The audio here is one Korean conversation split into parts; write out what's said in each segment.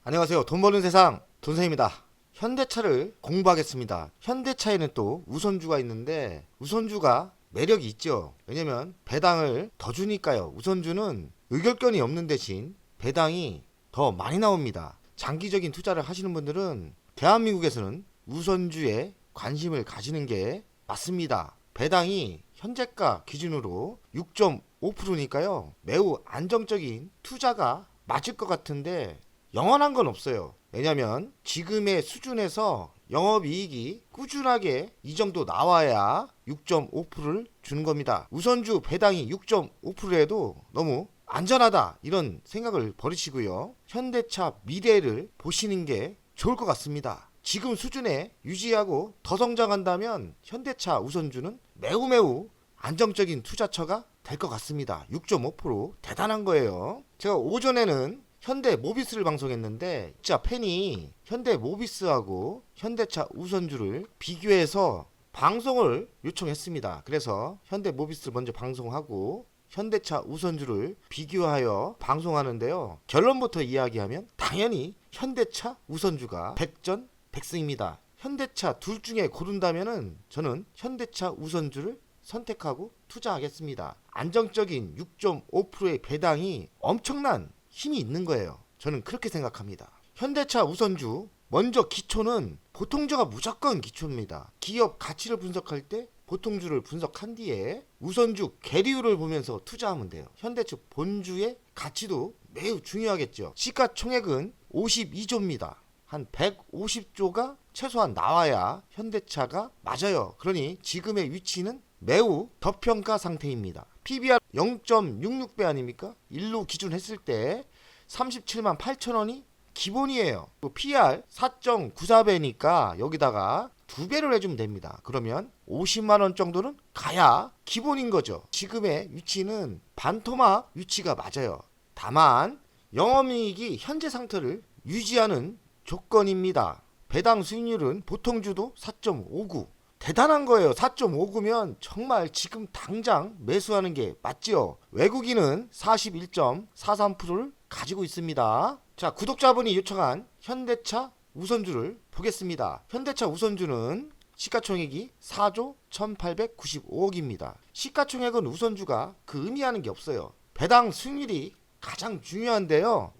안녕하세요. 돈 버는 세상 돈생입니다. 현대차를 공부하겠습니다. 현대차에는 또 우선주가 있는데 우선주가 매력이 있죠. 왜냐면 배당을 더 주니까요. 우선주는 의결권이 없는 대신 배당이 더 많이 나옵니다. 장기적인 투자를 하시는 분들은 대한민국에서는 우선주에 관심을 가지는 게 맞습니다. 배당이 현재가 기준으로 6.5%니까요. 매우 안정적인 투자가 맞을 것 같은데 영원한 건 없어요. 왜냐면 지금의 수준에서 영업이익이 꾸준하게 이 정도 나와야 6.5%를 주는 겁니다. 우선주 배당이 6.5%에도 너무 안전하다 이런 생각을 버리시고요. 현대차 미래를 보시는 게 좋을 것 같습니다. 지금 수준에 유지하고 더 성장한다면 현대차 우선주는 매우 안정적인 투자처가 될 것 같습니다. 6.5% 대단한 거예요. 제가 오전에는 현대 모비스를 방송했는데 진짜 팬이 현대 모비스하고 현대차 우선주를 비교해서 방송을 요청했습니다. 그래서 현대 모비스를 먼저 방송하고 현대차 우선주를 비교하여 방송하는데요. 결론부터 이야기하면 당연히 현대차 우선주가 백전백승입니다. 현대차 둘 중에 고른다면은 저는 현대차 우선주를 선택하고 투자하겠습니다. 안정적인 6.5%의 배당이 엄청난 힘이 있는 거예요. 저는 그렇게 생각합니다. 현대차 우선주 먼저 기초는 보통주가 무조건 기초입니다. 기업 가치를 분석할 때 보통주를 분석한 뒤에 우선주 계리율을 보면서 투자하면 돼요. 현대차 본주의 가치도 매우 중요하겠죠. 시가총액은 52조입니다. 한 150조가 최소한 나와야 현대차가 맞아요. 그러니 지금의 위치는 매우 저평가 상태입니다. PBR 0.66배 아닙니까? 일로 기준했을 때 37만 8천 원이 기본이에요. PR 4.94배니까 여기다가 2배를 해주면 됩니다. 그러면 50만 원 정도는 가야 기본인 거죠. 지금의 위치는 반토막 위치가 맞아요. 다만 영업이익이 현재 상태를 유지하는 조건입니다. 배당 수익률은 보통주도 4.59. 대단한 거예요. 4.59면 정말 지금 당장 매수하는 게 맞죠. 외국인은 41.43%를 가지고 있습니다. 자, 구독자분이 요청한 현대차 우선주를 보겠습니다. 현대차 우선주는 시가총액이 4조 1895억입니다. 시가총액은 우선주가 그 의미하는 게 없어요. 배당 수익률이 가장 중요한데요.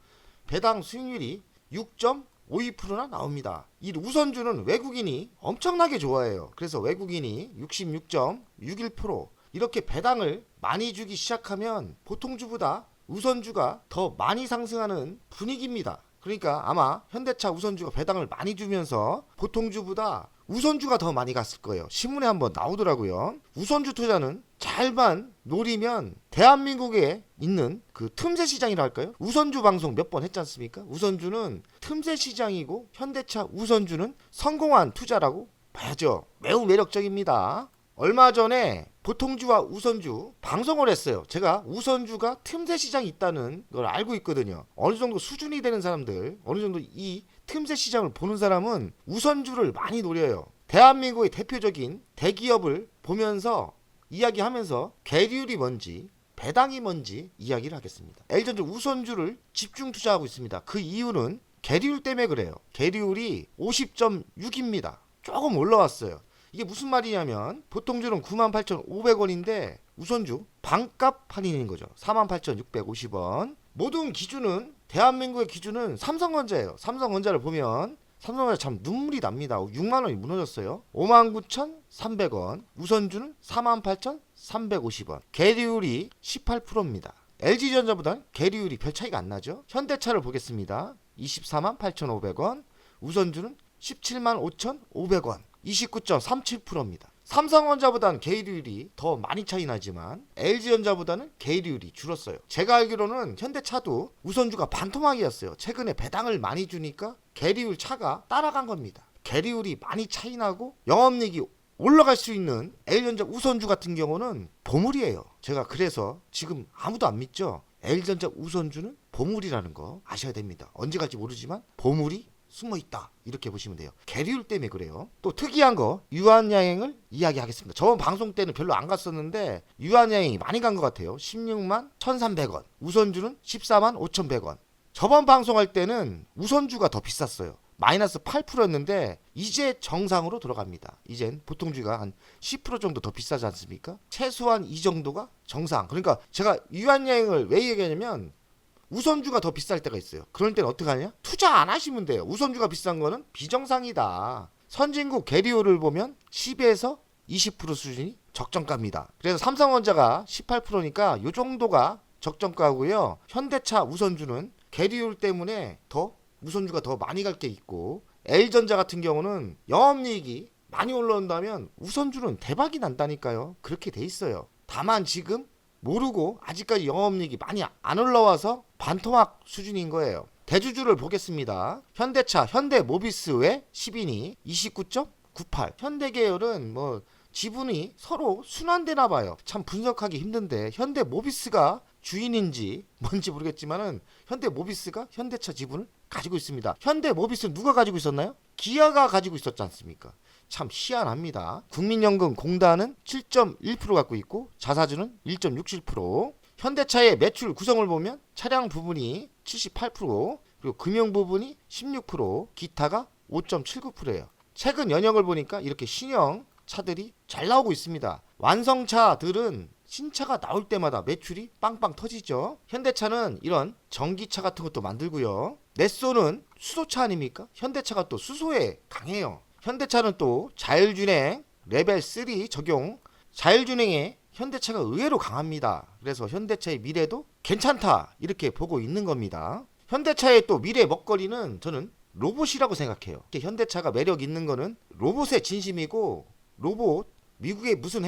배당 수익률이 6.52%나 나옵니다. 이 우선주는 외국인이 엄청나게 좋아해요. 그래서 외국인이 66.61% 이렇게 배당을 많이 주기 시작하면 보통주보다 우선주가 더 많이 상승하는 분위기입니다. 그러니까 아마 현대차 우선주가 배당을 많이 주면서 보통주보다 우선주가 더 많이 갔을 거예요. 신문에 한번 나오더라고요. 우선주 투자는 잘만 노리면 대한민국에 있는 그 틈새 시장이라 할까요? 우선주 방송 몇 번 했지 않습니까? 우선주는 틈새 시장이고 현대차 우선주는 성공한 투자라고 봐야죠. 매우 매력적입니다. 얼마 전에 보통주와 우선주 방송을 했어요. 제가 우선주가 틈새 시장이 있다는 걸 알고 있거든요. 어느 정도 수준이 되는 사람들, 어느 정도 이 틈새 시장을 보는 사람은 우선주를 많이 노려요. 대한민국의 대표적인 대기업을 보면서 이야기하면서 계리율이 뭔지 배당이 뭔지 이야기를 하겠습니다. LG전자 우선주를 집중 투자하고 있습니다. 그 이유는 계리율 때문에 그래요. 계리율이 50.6입니다. 조금 올라왔어요. 이게 무슨 말이냐면 보통주는 98,500원인데 우선주 반값 할인인 거죠. 48,650원. 모든 기준은 대한민국의 기준은 삼성전자예요. 삼성전자를 보면 삼성전자 참 눈물이 납니다. 6만 원이 무너졌어요. 59,300원. 우선주는 48,350원. 계리율이 18%입니다. LG전자보다는 계리율이 별 차이가 안 나죠. 현대차를 보겠습니다. 248,500원. 우선주는 175,500원. 29.37%입니다. 삼성전자보다는 계리율이 더 많이 차이 나지만 LG전자보다는 계리율이 줄었어요. 제가 알기로는 현대차도 우선주가 반토막이었어요. 최근에 배당을 많이 주니까 계리율 차가 따라간 겁니다. 계리율이 많이 차이 나고 영업이익이 올라갈 수 있는 LG전자 우선주 같은 경우는 보물이에요. 제가 그래서 지금 아무도 안 믿죠. LG전자 우선주는 보물이라는 거 아셔야 됩니다. 언제 갈지 모르지만 보물이 숨어있다 이렇게 보시면 돼요. 계리율 때문에 그래요. 또 특이한 거 유한야행을 이야기하겠습니다. 저번 방송 때는 별로 안 갔었는데 유한야행이 많이 간 것 같아요. 16만 1,300원. 우선주는 14만 5,100원. 저번 방송할 때는 우선주가 더 비쌌어요. 마이너스 8%였는데 이제 정상으로 돌아갑니다. 이젠 보통주가 한 10% 정도 더 비싸지 않습니까? 최소한 이 정도가 정상. 그러니까 제가 유한여행을 왜 얘기하냐면 우선주가 더 비쌀 때가 있어요. 그럴 때는 어떻게 하냐? 투자 안 하시면 돼요. 우선주가 비싼 거는 비정상이다. 선진국 게리오를 보면 10에서 20% 수준이 적정가입니다. 그래서 삼성전자가 18%니까 이 정도가 적정가고요. 현대차 우선주는 게리올 때문에 더 우선주가 더 많이 갈 게 있고, L전자 같은 경우는 영업이익이 많이 올라온다면 우선주는 대박이 난다니까요. 그렇게 돼 있어요. 다만 지금 모르고 아직까지 영업이익이 많이 안 올라와서 반토막 수준인 거예요. 대주주를 보겠습니다. 현대차, 현대모비스의 10인이 29.98. 현대계열은 뭐 지분이 서로 순환되나 봐요. 참 분석하기 힘든데 현대모비스가 주인인지 뭔지 모르겠지만은 현대모비스가 현대차 지분을 가지고 있습니다. 현대모비스는 누가 가지고 있었나요? 기아가 가지고 있었지 않습니까? 참 희한합니다. 국민연금공단은 7.1% 갖고 있고 자사주는 1.67%. 현대차의 매출 구성을 보면 차량 부분이 78%, 그리고 금융 부분이 16%, 기타가 5.79%예요. 최근 연형을 보니까 이렇게 신형 차들이 잘 나오고 있습니다. 완성차들은 신차가 나올 때마다 매출이 빵빵 터지죠. 현대차는 이런 전기차 같은 것도 만들고요. 넷소는 수소차 아닙니까? 현대차가 또 수소에 강해요. 현대차는 또 자율주행 레벨 3 적용, 자율주행에 현대차가 의외로 강합니다. 그래서 현대차의 미래도 괜찮다 이렇게 보고 있는 겁니다. 현대차의 또 미래 먹거리는 저는 로봇이라고 생각해요. 현대차가 매력 있는 거는 로봇의 진심이고, 로봇 미국의 무슨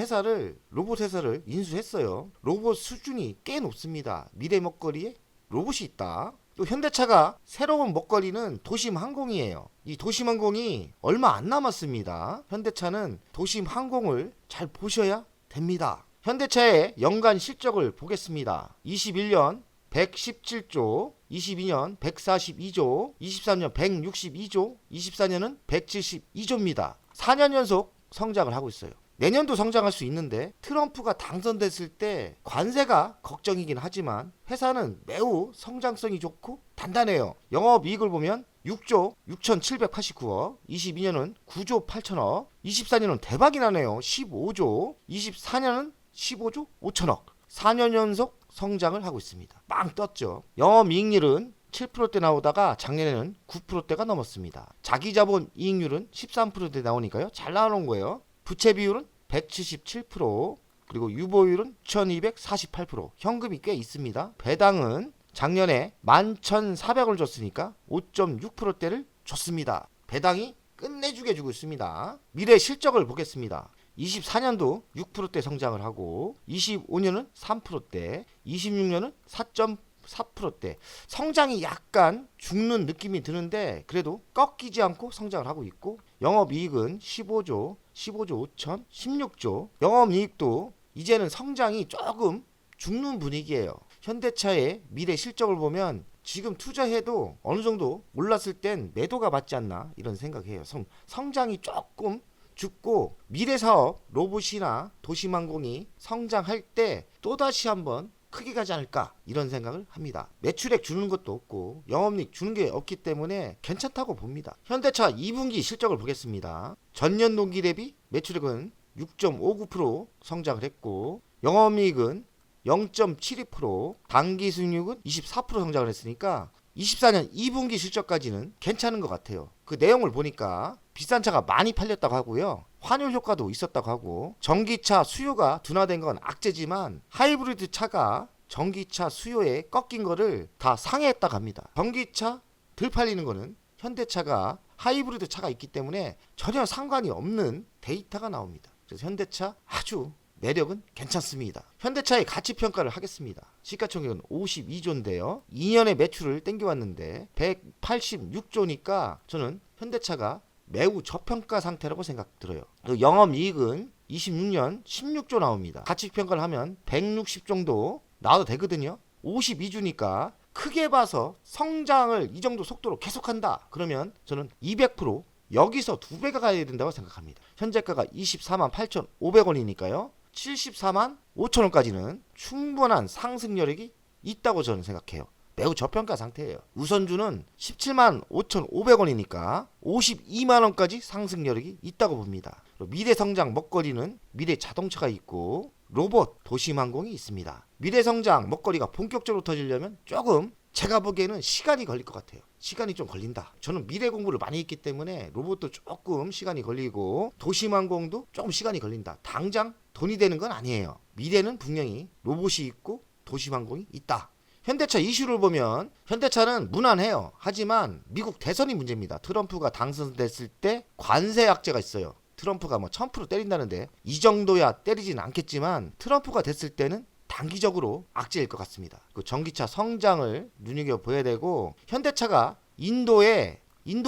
로봇 회사를 인수했어요. 로봇 수준이 꽤 높습니다. 미래 먹거리에 로봇이 있다. 또 현대차가 새로운 먹거리는 도심항공이에요. 이 도심항공이 얼마 안 남았습니다. 현대차는 도심항공을 잘 보셔야 됩니다. 현대차의 연간 실적을 보겠습니다. 21년 117조, 22년 142조, 23년 162조, 24년은 172조입니다. 4년 연속 성장을 하고 있어요. 내년도 성장할 수 있는데 트럼프가 당선됐을 때 관세가 걱정이긴 하지만 회사는 매우 성장성이 좋고 단단해요. 영업이익을 보면 6조 6,789억, 22년은 9조 8천억, 24년은 대박이 나네요. 15조, 24년은 15조 5천억. 4년 연속 성장을 하고 있습니다. 빵 떴죠. 영업이익률은 7%대 나오다가 작년에는 9%대가 넘었습니다. 자기자본 이익률은 13%대 나오니까요. 잘 나오는 거예요. 부채 비율은 177%, 그리고 유보율은 1248%. 현금이 꽤 있습니다. 배당은 작년에 11,400원을 줬으니까 5.6%대를 줬습니다. 배당이 끝내주게 주고 있습니다. 미래 실적을 보겠습니다. 24년도 6%대 성장을 하고, 25년은 3%대, 26년은 4.4%대. 성장이 약간 죽는 느낌이 드는데 그래도 꺾이지 않고 성장을 하고 있고, 영업이익은 15조 5천, 16조. 영업이익도 이제는 성장이 조금 죽는 분위기예요. 현대차의 미래 실적을 보면 지금 투자해도 어느 정도 올랐을 땐 매도가 맞지 않나 이런 생각해요. 성장이 조금 죽고 미래 사업 로봇이나 도심항공이 성장할 때 또다시 한번 크게 가지 않을까 이런 생각을 합니다. 매출액 주는 것도 없고 영업이익 주는 게 없기 때문에 괜찮다고 봅니다. 현대차 2분기 실적을 보겠습니다. 전년 동기 대비 매출액은 6.59% 성장을 했고, 영업이익은 0.72%, 당기순이익은 24% 성장을 했으니까 24년 2분기 실적까지는 괜찮은 것 같아요. 그 내용을 보니까 비싼 차가 많이 팔렸다고 하고요. 환율 효과도 있었다고 하고, 전기차 수요가 둔화된 건 악재지만 하이브리드 차가 전기차 수요에 꺾인 거를 다 상회했다고 합니다. 전기차 덜 팔리는 거는 현대차가 하이브리드 차가 있기 때문에 전혀 상관이 없는 데이터가 나옵니다. 그래서 현대차 아주 매력은 괜찮습니다. 현대차의 가치평가를 하겠습니다. 시가총액은 52조인데요. 2년의 매출을 땡겨왔는데 186조니까 저는 현대차가 매우 저평가 상태라고 생각 들어요. 영업이익은 26년 16조 나옵니다. 가치평가를 하면 160 정도 나와도 되거든요. 52주니까 크게 봐서 성장을 이 정도 속도로 계속한다. 그러면 저는 200% 여기서 2배가 가야 된다고 생각합니다. 현재가가 24만 8,500원이니까요. 74만 5천원까지는 충분한 상승 여력이 있다고 저는 생각해요. 매우 저평가 상태예요. 우선주는 17만 5,500원이니까 52만원까지 상승 여력이 있다고 봅니다. 미래성장 먹거리는 미래자동차가 있고 로봇 도심항공이 있습니다. 미래성장 먹거리가 본격적으로 터지려면 조금 제가 보기에는 시간이 걸릴 것 같아요. 시간이 좀 걸린다. 저는 미래 공부를 많이 했기 때문에 로봇도 조금 시간이 걸리고 도심항공도 조금 시간이 걸린다. 당장 돈이 되는 건 아니에요. 미래는 분명히 로봇이 있고 도심항공이 있다. 현대차 이슈를 보면 현대차는 무난해요. 하지만 미국 대선이 문제입니다. 트럼프가 당선됐을 때 관세 악재가 있어요. 트럼프가 뭐 1000% 때린다는데 이 정도야 때리진 않겠지만 트럼프가 됐을 때는 단기적으로 악재일 것 같습니다. 그 전기차 성장을 눈여겨봐야 되고 현대차가 인도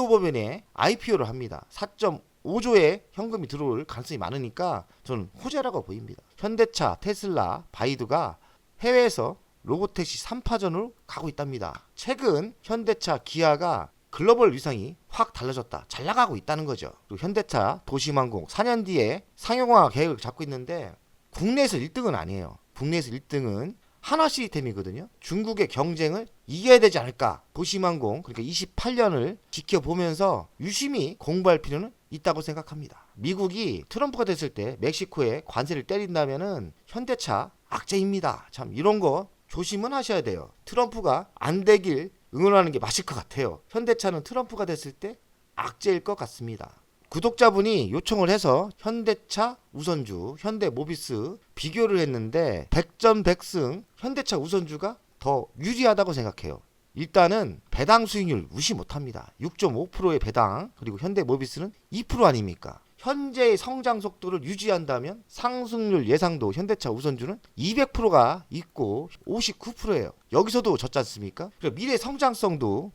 법인에 IPO를 합니다. 4.5조의 현금이 들어올 가능성이 많으니까 저는 호재라고 보입니다. 현대차, 테슬라, 바이두가 해외에서 로보택시 3파전으로 가고 있답니다. 최근 현대차, 기아가 글로벌 위상이 확 달라졌다. 잘 나가고 있다는 거죠. 그리고 현대차, 도심항공 4년 뒤에 상용화 계획을 잡고 있는데 국내에서 1등은 아니에요. 국내에서 1등은 하나 시스템이거든요. 중국의 경쟁을 이겨야 되지 않을까. 도심항공 그러니까 28년을 지켜보면서 유심히 공부할 필요는 있다고 생각합니다. 미국이 트럼프가 됐을 때 멕시코에 관세를 때린다면은 현대차 악재입니다. 참 이런 거 조심은 하셔야 돼요. 트럼프가 안 되길 응원하는 게 맞을 것 같아요. 현대차는 트럼프가 됐을 때 악재일 것 같습니다. 구독자분이 요청을 해서 현대차 우선주, 현대모비스 비교를 했는데 100전 100승 현대차 우선주가 더 유리하다고 생각해요. 일단은 배당 수익률 무시 못합니다. 6.5%의 배당, 그리고 현대모비스는 2% 아닙니까? 현재의 성장 속도를 유지한다면 상승률 예상도 현대차 우선주는 200%가 있고 59%예요. 여기서도 졌지 않습니까? 미래 성장성도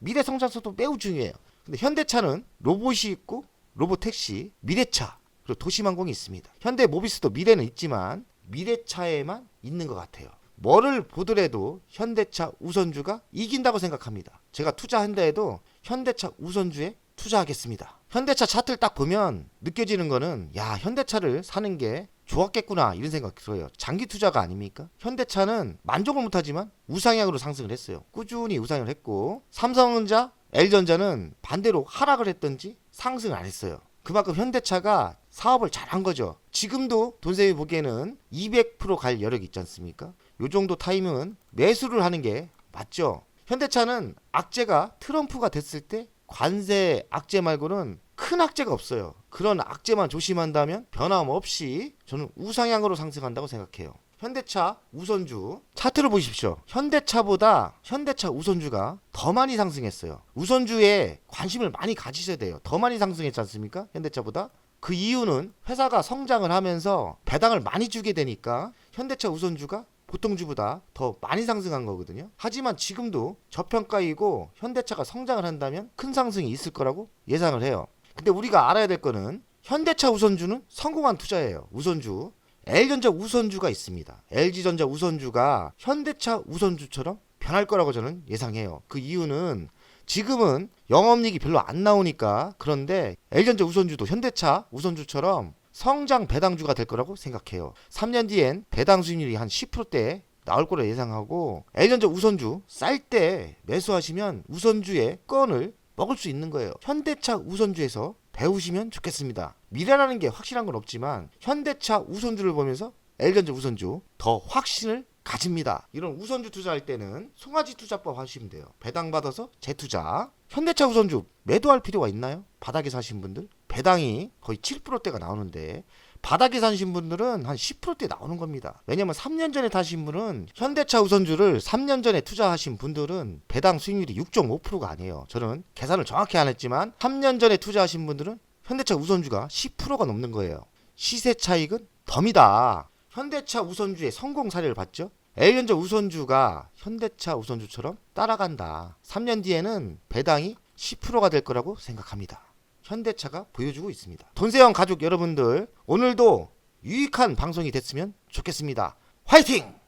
매우 중요해요. 근데 현대차는 로봇이 있고 로봇택시, 미래차, 그리고 도심항공이 있습니다. 현대모비스도 미래는 있지만 미래차에만 있는 것 같아요. 뭐를 보더라도 현대차 우선주가 이긴다고 생각합니다. 제가 투자한다 해도 현대차 우선주에 투자하겠습니다. 현대차 차트를 딱 보면 느껴지는 거는 야, 현대차를 사는 게 좋았겠구나 이런 생각이 들어요. 장기 투자가 아닙니까? 현대차는 만족을 못하지만 우상향으로 상승을 했어요. 꾸준히 우상향을 했고 삼성전자, L전자는 반대로 하락을 했던지 상승을 안 했어요. 그만큼 현대차가 사업을 잘한 거죠. 지금도 돈쌤이 보기에는 200% 여력이 있지 않습니까? 요 정도 타임은 매수를 하는 게 맞죠. 현대차는 악재가 트럼프가 됐을 때 관세 악재 말고는 큰 악재가 없어요. 그런 악재만 조심한다면 변함없이 저는 우상향으로 상승한다고 생각해요. 현대차 우선주 차트를 보십시오. 현대차보다 현대차 우선주가 더 많이 상승했어요. 우선주에 관심을 많이 가지셔야 돼요. 더 많이 상승했지 않습니까? 현대차보다. 그 이유는 회사가 성장을 하면서 배당을 많이 주게 되니까 현대차 우선주가 보통주보다 더 많이 상승한 거거든요. 하지만 지금도 저평가이고 현대차가 성장을 한다면 큰 상승이 있을 거라고 예상을 해요. 근데 우리가 알아야 될 거는 현대차 우선주는 성공한 투자예요. 우선주. L전자 우선주가 있습니다. LG전자 우선주가 현대차 우선주처럼 변할 거라고 저는 예상해요. 그 이유는 지금은 영업이익이 별로 안 나오니까. 그런데 L전자 우선주도 현대차 우선주처럼 성장 배당주가 될 거라고 생각해요. 3년 뒤엔 배당 수익률이 한 10%대에 나올 거라 예상하고 L전자 우선주 쌀 때 매수하시면 우선주의 건을 먹을 수 있는 거예요. 현대차 우선주에서 배우시면 좋겠습니다. 미래라는 게 확실한 건 없지만 현대차 우선주를 보면서 L전자 우선주 더 확신을 가집니다. 이런 우선주 투자할 때는 송아지 투자법 하시면 돼요. 배당 받아서 재투자. 현대차 우선주 매도할 필요가 있나요? 바닥에 사신 분들 배당이 거의 7%대가 나오는데 바닥에 사신 분들은 한 10%대 나오는 겁니다. 왜냐면 3년 전에 타신 분은 현대차 우선주를 3년 전에 투자하신 분들은 배당 수익률이 6.5%가 아니에요. 저는 계산을 정확히 안 했지만 3년 전에 투자하신 분들은 현대차 우선주가 10%가 넘는 거예요. 시세 차익은 덤이다. 현대차 우선주의 성공 사례를 봤죠. L전자 우선주가 현대차 우선주처럼 따라간다. 3년 뒤에는 배당이 10%가 될 거라고 생각합니다. 현대차가 보여주고 있습니다. 돈세형 가족 여러분들, 오늘도 유익한 방송이 됐으면 좋겠습니다. 화이팅!